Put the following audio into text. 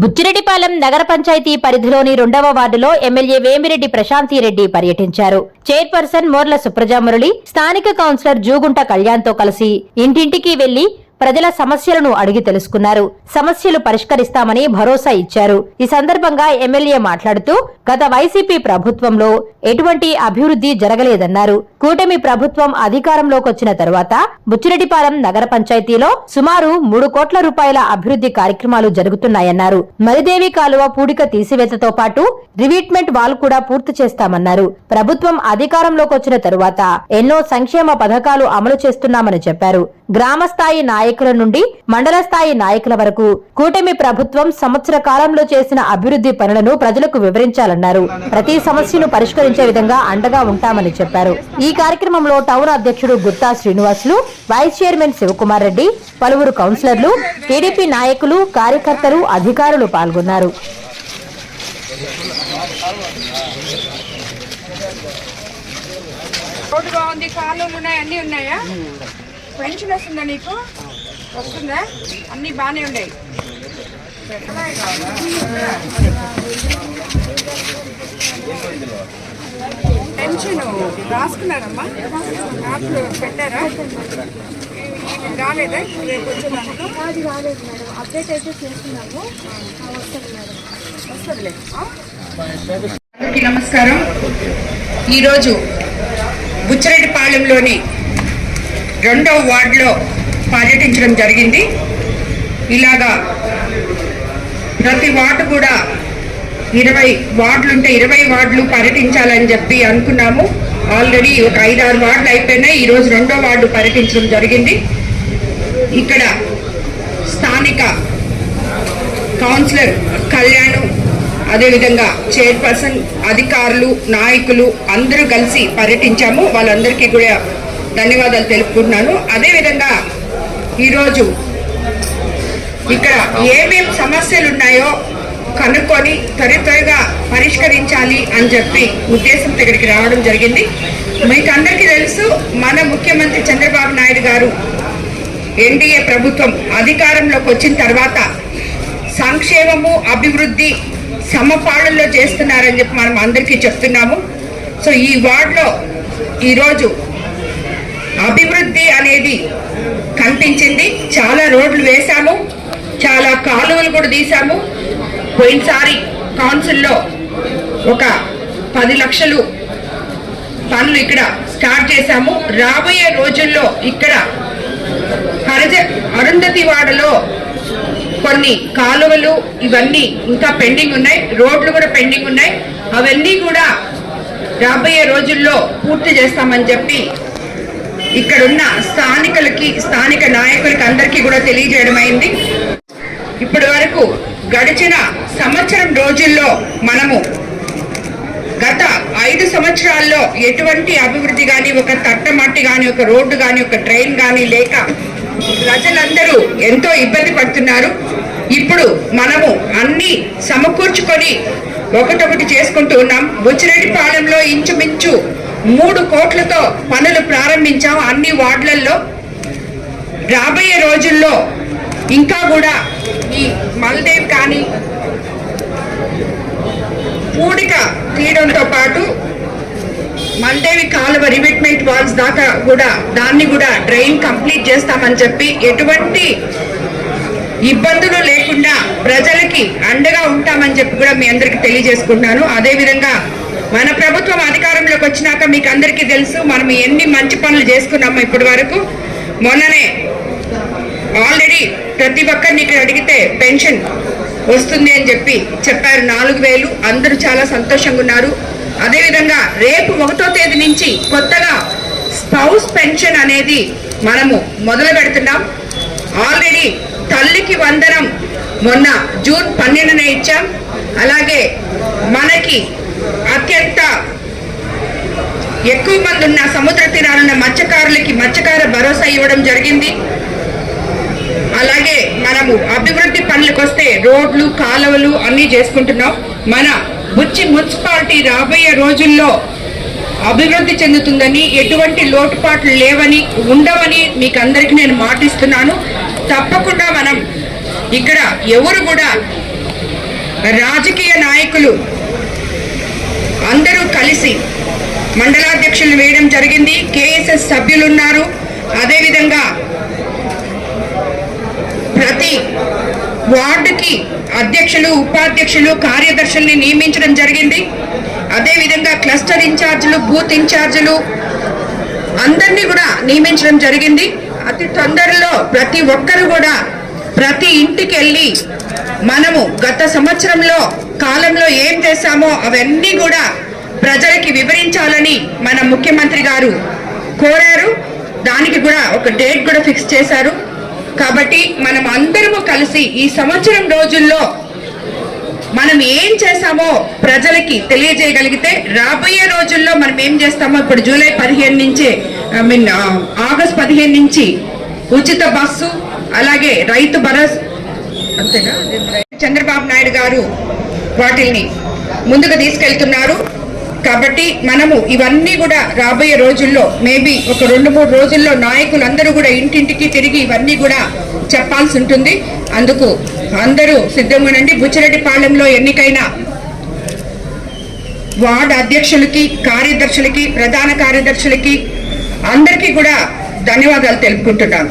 బుచ్చిరెడ్డిపాలెం నగర పంచాయతీ పరిధిలోని 2వ వార్డులో ఎమ్మెల్యే వేమిరెడ్డి ప్రశాంతిరెడ్డి పర్యటించారు. చైర్పర్సన్ మోర్ల సుప్రజామురళి, స్థానిక కౌన్సిలర్ జూగుంట కళ్యాణ్తో కలిసి ఇంటింటికి వెళ్లి ప్రజల సమస్యలను అడిగి తెలుసుకున్నారు. సమస్యలు పరిష్కరిస్తామని భరోసా ఇచ్చారు. ఈ సందర్భంగా ఎమ్మెల్యే మాట్లాడుతూ గత వైసీపీ ప్రభుత్వంలో ఎటువంటి అభివృద్ధి జరగలేదన్నారు. కూటమి ప్రభుత్వం అధికారంలోకి వచ్చిన తరువాత బుచ్చిరెడ్డిపాలెం నగర పంచాయతీలో సుమారు 3 కోట్ల రూపాయల అభివృద్ధి కార్యక్రమాలు జరుగుతున్నాయన్నారు. మలిదేవి కాలువ పూడిక తీసివేతతో పాటు రివీట్మెంట్ వాల్ కూడా పూర్తి చేస్తామన్నారు. ప్రభుత్వం అధికారంలోకి వచ్చిన తరువాత ఎన్నో సంక్షేమ పథకాలు అమలు చేస్తున్నామని చెప్పారు. గ్రామ స్థాయి నాయకుల నుండి మండల స్థాయి నాయకుల వరకు కూటమి ప్రభుత్వం సంవత్సర కాలంలో చేసిన అభివృద్ధి పనులను ప్రజలకు వివరించాలన్నారు. ప్రతి సమస్యను పరిష్కరించే విధంగా అండగా ఉంటామని చెప్పారు. ఈ కార్యక్రమంలో టౌన్ అధ్యక్షుడు గుత్తా శ్రీనివాసులు, వైస్ చైర్మన్ శివకుమార్ రెడ్డి, పలువురు కౌన్సిలర్లు, టీడీపీ నాయకులు, కార్యకర్తలు, అధికారులు పాల్గొన్నారు. పెన్షన్ వస్తుందా? నీకు వస్తుందా? అన్నీ బాగానే ఉన్నాయి. పెన్షన్ రాసుకున్నారమ్మా? యాప్లో పెట్టారా? రాలేదా? రేపు వచ్చేదానికి అది రాలేదు మేడం. అప్డేట్ అయితే చేస్తున్నాము. వస్తుంది మేడం, వస్తుందిలే. అందరికీ నమస్కారం. ఈరోజు బుచ్చిరెడ్డిపాలెంలోని 2వ వార్డులో పర్యటించడం జరిగింది. ఇలాగా ప్రతి వార్డు కూడా 20 వార్డులుంటే 20 వార్డులు పర్యటించాలని చెప్పి అనుకున్నాము. ఆల్రెడీ ఒక 5-6 వార్డులు అయిపోయినాయి. ఈరోజు 2వ వార్డు పర్యటించడం జరిగింది. ఇక్కడ స్థానిక కౌన్సిలర్ కళ్యాణ్, అదేవిధంగా చైర్పర్సన్, అధికారులు, నాయకులు అందరూ కలిసి పర్యటించాము. వాళ్ళందరికీ కూడా ధన్యవాదాలు తెలుపుకుంటున్నాను. అదేవిధంగా ఈరోజు ఇక్కడ ఏమేం సమస్యలు ఉన్నాయో కనుక్కొని త్వరగా పరిష్కరించాలి అని చెప్పి ఉద్దేశంతో ఇక్కడికి రావడం జరిగింది. మీకు అందరికీ తెలుసు, మన ముఖ్యమంత్రి చంద్రబాబు నాయుడు గారు ఎన్డీఏ ప్రభుత్వం అధికారంలోకి వచ్చిన తర్వాత సంక్షేమము, అభివృద్ధి సమపాళనలో చేస్తున్నారని చెప్పి మనం అందరికీ చెప్తున్నాము. సో ఈ వార్డులో ఈరోజు అభివృద్ధి అనేది కనిపించింది. చాలా రోడ్లు వేశాము, చాలా కాలువలు కూడా తీసాము. పోయినసారి కౌన్సిల్లో ఒక 10 లక్షలు పనులు ఇక్కడ స్టార్ట్ చేశాము. రాబోయే రోజుల్లో ఇక్కడ అరుంధతి వాడలో కొన్ని కాలువలు ఇవన్నీ ఇంకా పెండింగ్ ఉన్నాయి, రోడ్లు కూడా పెండింగ్ ఉన్నాయి. అవన్నీ కూడా రాబోయే రోజుల్లో పూర్తి చేస్తామని చెప్పి ఇక్కడున్న స్థానిక నాయకులకి అందరికీ కూడా తెలియజేయడం అయింది. ఇప్పటి వరకు గడిచిన సంవత్సరం రోజుల్లో మనము గత 5 సంవత్సరాల్లో ఎటువంటి అభివృద్ధి కానీ, ఒక తట్టమట్టి కానీ, ఒక రోడ్డు కానీ, ఒక ట్రైన్ కానీ లేక ప్రజలందరూ ఎంతో ఇబ్బంది పడుతున్నారు. ఇప్పుడు మనము అన్ని సమకూర్చుకొని ఒకటొకటి చేసుకుంటూ ఉన్నాం. బుచ్చిరెడ్డిపాలెంలో ఇంచుమించు 3 కోట్లతో పనులు ప్రారంభించాం అన్ని వార్డులలో. రాబోయే రోజుల్లో ఇంకా కూడా ఈ మల్దేవ్ కానీ పూడిక తీయడంతో పాటు మల్దేవి కాలువ రివిట్మెంట్ వాల్స్ దాకా కూడా దాన్ని కూడా డ్రైన్ కంప్లీట్ చేస్తామని చెప్పి ఎటువంటి ఇబ్బందులు లేకుండా ప్రజలకి అండగా ఉంటామని చెప్పి కూడా మీ అందరికీ తెలియజేసుకుంటున్నాను. అదేవిధంగా మన ప్రభుత్వం అధికారంలోకి వచ్చినాక మీకు అందరికీ తెలుసు మనం ఎన్ని మంచి పనులు చేసుకున్నామో ఇప్పటి వరకు. మొన్ననే ఆల్రెడీ ప్రతి ఒక్కరిని ఇక్కడ అడిగితే పెన్షన్ వస్తుంది అని చెప్పి చెప్పారు. 4,000 అందరూ చాలా సంతోషంగా ఉన్నారు. అదేవిధంగా రేపు 1వ తేదీ నుంచి కొత్తగా స్పౌస్ పెన్షన్ అనేది మనము మొదలు పెడుతున్నాం. ఆల్రెడీ తల్లికి వందనం మొన్న జూన్ 12న ఇచ్చాం. అలాగే మనకి అత్యంత ఎక్కువ మంది ఉన్న సముద్ర తీరాలున్న మత్స్యకారులకి మత్స్యకార భరోసా ఇవ్వడం జరిగింది. అలాగే మనము అభివృద్ధి పనులకు వస్తే రోడ్లు, కాలువలు అన్నీ చేసుకుంటున్నాం. మన బుచ్చి మున్సిపాలిటీ రాబోయే రోజుల్లో అభివృద్ధి చెందుతుందని, ఎటువంటి లోటుపాట్లు లేవని, ఉండవని మీకు అందరికీ నేను మాటిస్తున్నాను. తప్పకుండా మనం ఇక్కడ ఎవరు కూడా రాజకీయ నాయకులు అందరూ కలిసి మండలాధ్యక్షులు వేయడం జరిగింది. కేఎస్ఎస్ సభ్యులు ఉన్నారు. అదేవిధంగా ప్రతి వార్డుకి అధ్యక్షులు, ఉపాధ్యక్షులు, కార్యదర్శుల్ని నియమించడం జరిగింది. అదేవిధంగా క్లస్టర్ ఇన్ఛార్జీలు, బూత్ ఇన్ఛార్జీలు అందరినీ కూడా నియమించడం జరిగింది. అతి తొందరలో ప్రతి ఒక్కరు కూడా ప్రతి ఇంటికి వెళ్ళి మనము గత సంవత్సరంలో కాలంలో ఏం చేశామో అవన్నీ కూడా ప్రజలకి వివరించాలని మన ముఖ్యమంత్రి గారు కోరారు. దానికి కూడా ఒక డేట్ కూడా ఫిక్స్ చేశారు. కాబట్టి మనం అందరము కలిసి ఈ సంవత్సరం రోజుల్లో మనం ఏం చేస్తామో ప్రజలకి తెలియజేయగలిగితే రాబోయే రోజుల్లో మనం ఏం చేస్తామో, ఇప్పుడు జూలై 15 నుంచి ఆగస్ట్ 15 నుంచి ఉచిత బస్సు, అలాగే రైతు భరోసా, అంతేనా, చంద్రబాబు నాయుడు గారు వాటిని ముందుకు తీసుకెళ్తున్నారు. కాబట్టి మనము ఇవన్నీ కూడా రాబోయే రోజుల్లో మేబీ ఒక 2-3 రోజుల్లో నాయకులందరూ కూడా ఇంటింటికి తిరిగి ఇవన్నీ కూడా చెప్పాల్సి ఉంటుంది. అందుకు అందరూ సిద్ధంగా ఉండండి. బుచ్చిరెడ్డిపాళెంలో ఎన్నికైన వార్డు అధ్యక్షులకి, కార్యదర్శులకి, ప్రధాన కార్యదర్శులకి అందరికీ కూడా ధన్యవాదాలు తెలుపుకుంటున్నాను.